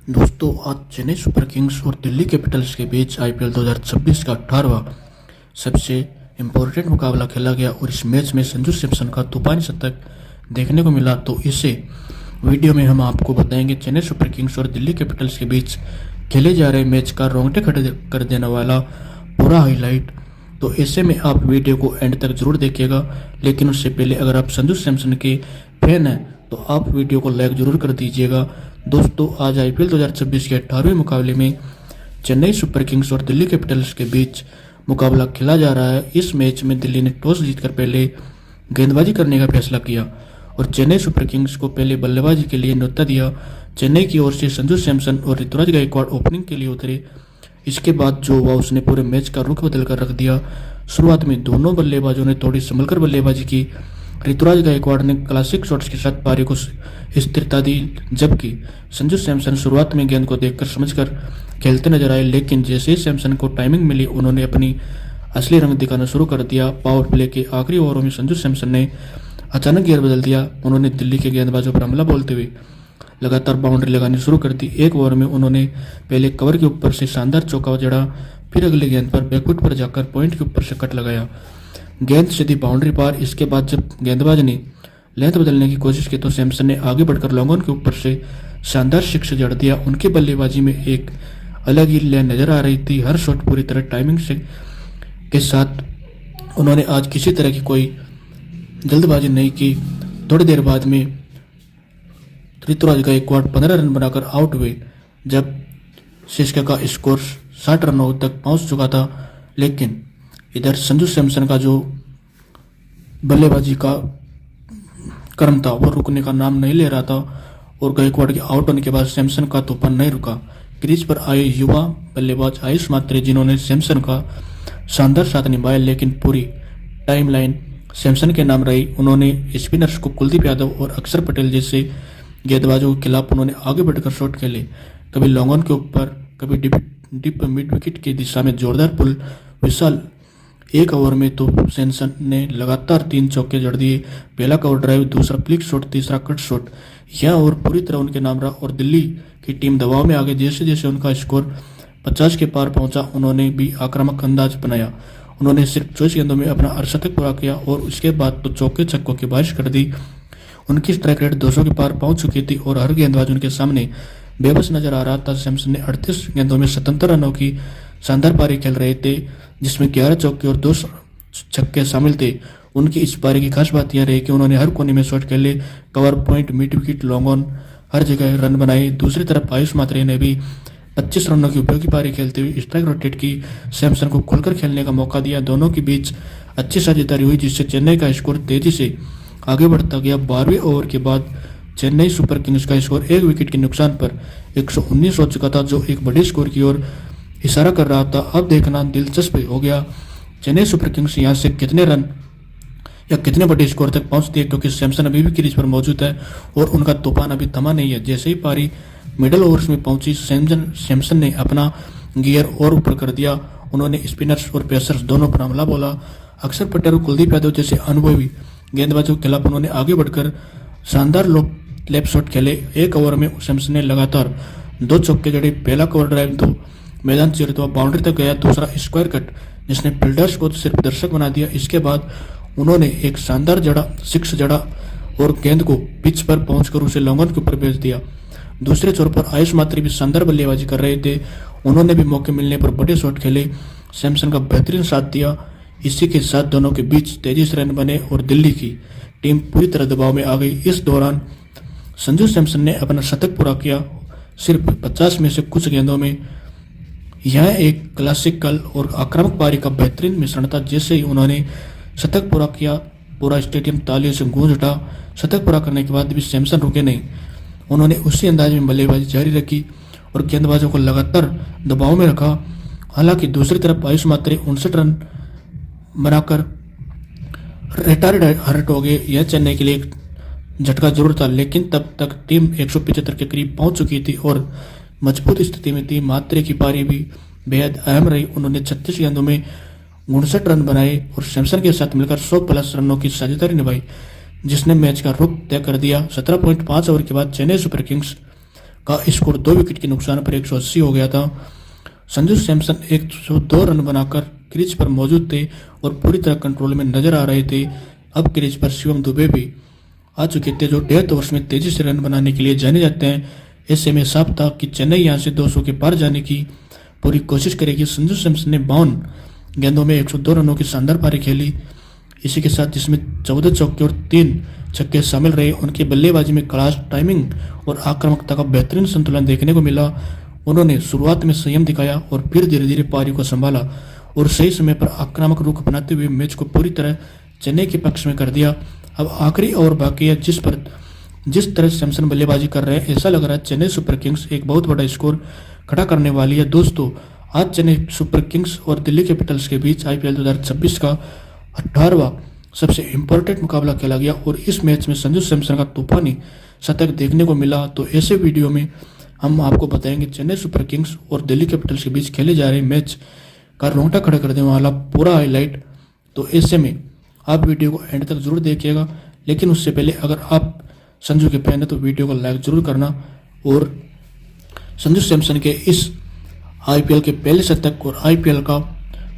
दोस्तों, आज Chennai super Kings और दिल्ली कैपिटल्स के बीच आईपीएल 2026 का 18वां सबसे इम्पोर्टेंट मुकाबला खेला गया और इस मैच में संजू सैमसन का तूफानी शतक देखने को मिला। तो इसे वीडियो में हम आपको बताएंगे चेन्नई सुपर किंग्स और दिल्ली कैपिटल्स के बीच खेले जा रहे मैच का रोंगटे खड़े कर देने वाला पूरा हाईलाइट। तो ऐसे में आप वीडियो को एंड तक जरूर देखिएगा, लेकिन उससे पहले अगर आप संजू सैमसन के फैन हैं तो आप वीडियो को लाइक जरूर कर दीजिएगा। दोस्तों, आज आईपीएल 2026 के 18वें मुकाबले में चेन्नई सुपर किंग्स और दिल्ली कैपिटल्स के बीच मुकाबला खेला जा रहा है। इस मैच में दिल्ली ने टॉस जीतकर पहले गेंदबाजी करने का फैसला किया और चेन्नई सुपर किंग्स को पहले बल्लेबाजी के लिए न्योता दिया। चेन्नई की ओर से संजू सैमसन और ऋतुराज गायकवाड़ ओपनिंग के लिए उतरे। इसके बाद जो हुआ उसने पूरे मैच का रुख बदल कर रख दिया। शुरुआत में दोनों बल्लेबाजों ने थोड़ी संभलकर बल्लेबाजी की। ऋतुराज गायकवाड़ ने क्लासिक शॉट्स के साथ पारी को स्थिरता दी, जबकि संजू सैमसन शुरुआत में गेंद को देखकर समझकर खेलते नजर आए, लेकिन जैसे ही सैमसन को टाइमिंग मिली उन्होंने अपनी असली रंग दिखाना शुरू कर दिया। पावर प्ले के आखिरी ओवरों में संजू सैमसन ने अचानक गियर बदल दिया। उन्होंने दिल्ली के गेंदबाजों पर हमला बोलते हुए लगातार बाउंड्री लगानी शुरू कर दी। एक ओवर में उन्होंने पहले कवर के ऊपर से शानदार चौका जड़ा, फिर अगले गेंद पर बैकफुट पर जाकर पॉइंट के ऊपर से कट लगाया। गेंद सीधी बाउंड्री पार। इसके बाद जब गेंदबाज ने लेंथ बदलने की कोशिश की तो सैमसन ने आगे बढ़कर लॉन्ग ऑन के ऊपर से शानदार सिक्स जड़ दिया। उनकी बल्लेबाजी में एक अलग ही लेन नजर आ रही थी। हर शॉट पूरी तरह टाइमिंग से के साथ। उन्होंने आज किसी तरह की कोई जल्दबाजी नहीं की। थोड़ी देर बाद में ऋतुराज गायकवाड़ 15 रन बनाकर आउट हुए, जब सीएसके का स्कोर 60 रनों तक पहुंच चुका था। लेकिन इधर संजू सैमसन का जो बल्लेबाजी का क्रम था वो रुकने का नाम नहीं ले रहा था और गायकवाड़ के आउट होने के बाद सैमसन का तूफान नहीं रुका। क्रीज पर आए युवा बल्लेबाज आयुष मात्रे, जिन्होंने सैमसन का शानदार साथ निभाया, लेकिन पूरी टाइमलाइन सैमसन के नाम रही। उन्होंने स्पिनर्स को कुलदीप यादव और अक्षर पटेल जैसे गेंदबाजों के खिलाफ उन्होंने आगे बढ़कर शॉट खेले, कभी लॉन्ग ऑन के ऊपर, कभी डीप मिड विकेट की दिशा में जोरदार पुल। विशाल एक ओवर में तो सैमसन ने लगातार 3 चौके जड़ दिए। पहला कवर ड्राइव, दूसरा फ्लिक शॉट, तीसरा कट शॉट। यह ओवर पूरी तरह उनके नाम रहा और दिल्ली की टीम दबाव में आ गई। जैसे जैसे उनका स्कोर 50 के पार पहुंचा, उन्होंने भी आक्रामक अंदाज बनाया। उन्होंने सिर्फ 24 गेंदों में अपना अर्धशतक पूरा किया और उसके बाद तो चौके छक्कों की बारिश कर दी। उनकी स्ट्राइक रेट 200 के पार पहुंच चुकी थी और हर गेंदबाज उनके सामने बेबस नजर आ रहा था। सैमसन ने 38 गेंदों में 77 रनों की शानदार पारी खेल रहे थे, जिसमें 11 चौके और 2 छक्के शामिल थे। उनकी इस पारी की खास बात यह रही कि उन्होंने हर कोने में शॉट खेले, cover point, mid wicket, long on, हर जगह रन बनाए। दूसरी तरफ आयुष मात्रे ने भी 25 रनों की उपयोगी पारी खेलते हुए स्ट्राइक रोटेट की, सैमसन को खुलकर खेलने का मौका दिया। दोनों के बीच अच्छी साझेदारी हुई, जिससे चेन्नई का स्कोर तेजी से आगे बढ़ता गया। 12वें ओवर के बाद चेन्नई सुपर किंग्स का स्कोर 1 विकेट के नुकसान पर 119 हो चुका था, जो एक बड़े स्कोर की ओर इशारा कर रहा था। अब देखना दिलचस्प हो गया चेन्नई सुपर किंग्स यहाँ से कितने रन या कितने बड़े स्कोर तक पहुंचती है, क्योंकि सैमसन अभी भी क्रीज पर मौजूद है और उनका तूफान अभी थमा नहीं है। जैसे ही पारी मिडल ओवर्स में पहुंची, सैमसन ने अपना गियर और ऊपर कर दिया। उन्होंने स्पिनर्स और पेसर्स दोनों पर हमला बोला। अक्षर पटेल और कुलदीप यादव जैसे अनुभवी गेंदबाजों के खिलाफ उन्होंने आगे बढ़कर शानदार लेफ्ट शॉट खेले। एक ओवर में सैमसन ने लगातार 2 चौके जड़े। पहला कवर ड्राइव तो मैदान से बाउंड्री तक गया, दूसरा स्क्वायर कट जिसने फील्डर्स को सिर्फ दर्शक बना दिया। इसके बाद उन्होंने एक शानदार सिक्स जड़ा और गेंद को पिच पर पहुंचकर उसे लॉन्ग ऑन के ऊपर भेज दिया। दूसरे छोर पर आयुष मात्रे भी शानदार बल्लेबाजी कर रहे थे। उन्होंने भी मौके मिलने पर बड़े शॉट खेले, सैमसन का बेहतरीन साथ दिया। इसी के साथ दोनों के बीच तेजी से रन बने और दिल्ली की टीम पूरी तरह दबाव में आ गई। इस दौरान संजू सैमसन ने अपना शतक पूरा किया, सिर्फ 50 में से कुछ गेंदों में। यह एक क्लासिकल और आक्रामक पारी का बेहतरीन मिश्रण था। जैसे ही उन्होंने शतक पूरा किया, पूरा स्टेडियम तालियों से गूंज उठा। शतक पूरा करने के बाद भी सैमसन रुके नहीं। उन्होंने उसी अंदाज में बल्लेबाजी जारी रखी और गेंदबाजों को लगातार दबाव में रखा। हालांकि दूसरी तरफ आयुष मात्रे 59 रन बनाकर रिटायर्ड हर्ट हो गए। यह चेन्नई के लिए एक झटका जरूर था, लेकिन तब तक टीम 175 के करीब पहुंच चुकी थी और मजबूत स्थिति में थी। मात्रे की पारी भी बेहद अहम रही। उन्होंने 36 गेंदों में 59 रन बनाए और सैमसन के साथ मिलकर 100+ रनों की साझेदारी निभाई, जिसने मैच का रुख तय कर दिया। 17.5 ओवर के बाद चेन्नई सुपर किंग्स का स्कोर 2 विकेट के नुकसान पर 180 हो गया था। संजू सैमसन 102 रन बनाकर क्रीज पर मौजूद थे और पूरी तरह कंट्रोल में नजर आ रहे थे। अब क्रीज पर शिवम दुबे भी आ चुके थे, जो 1.5 ओवर्स में तेजी से रन बनाने के लिए जाने जाते हैं। ऐसे में साफ था कि चेन्नई यहां से 200 के पार जाने की पूरी कोशिश करेगी। संजू सैमसन ने 52 गेंदों में 102 रनों की शानदार पारी खेली। इसी के साथ जिसमें 14 चौके और 3 छक्के शामिल रहे। उनकी बल्लेबाजी में क्लास, टाइमिंग और आक्रामकता का बेहतरीन संतुलन देखने को मिला। उन्होंने शुरुआत में संयम दिखाया और फिर धीरे धीरे पारी को संभाला और सही समय पर आक्रामक रुख अपनाते हुए मैच को पूरी तरह चेन्नई के पक्ष में कर दिया। अब आखिरी ओवर बाकी है, जिस तरह सैमसन बल्लेबाजी कर रहे हैं, ऐसा लग रहा है चेन्नई सुपर किंग्स एक बहुत बड़ा स्कोर खड़ा करने वाली है। दोस्तों, आज चेन्नई सुपर किंग्स और दिल्ली कैपिटल्स के बीच आईपीएल 2026 का 18वां सबसे इम्पोर्टेंट मुकाबला खेला गया और इस मैच में संजू सैमसन का तूफानी शतक देखने को मिला। तो ऐसे वीडियो में हम आपको बताएंगे चेन्नई सुपर किंग्स और दिल्ली कैपिटल्स के बीच खेले जा रहे मैच का रोंगटा खड़ा कर देने वाला पूरा हाईलाइट। तो ऐसे में आप वीडियो को एंड तक जरूर देखिएगा, लेकिन उससे पहले अगर आप संजू के फैन हैं तो वीडियो को लाइक जरूर करना और संजू सैमसन के इस आईपीएल के पहले शतक और आईपीएल का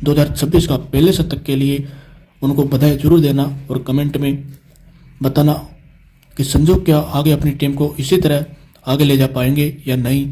2026 का पहले शतक के लिए उनको बधाई जरूर देना और कमेंट में बताना कि संजू क्या आगे अपनी टीम को इसी तरह आगे ले जा पाएंगे या नहीं।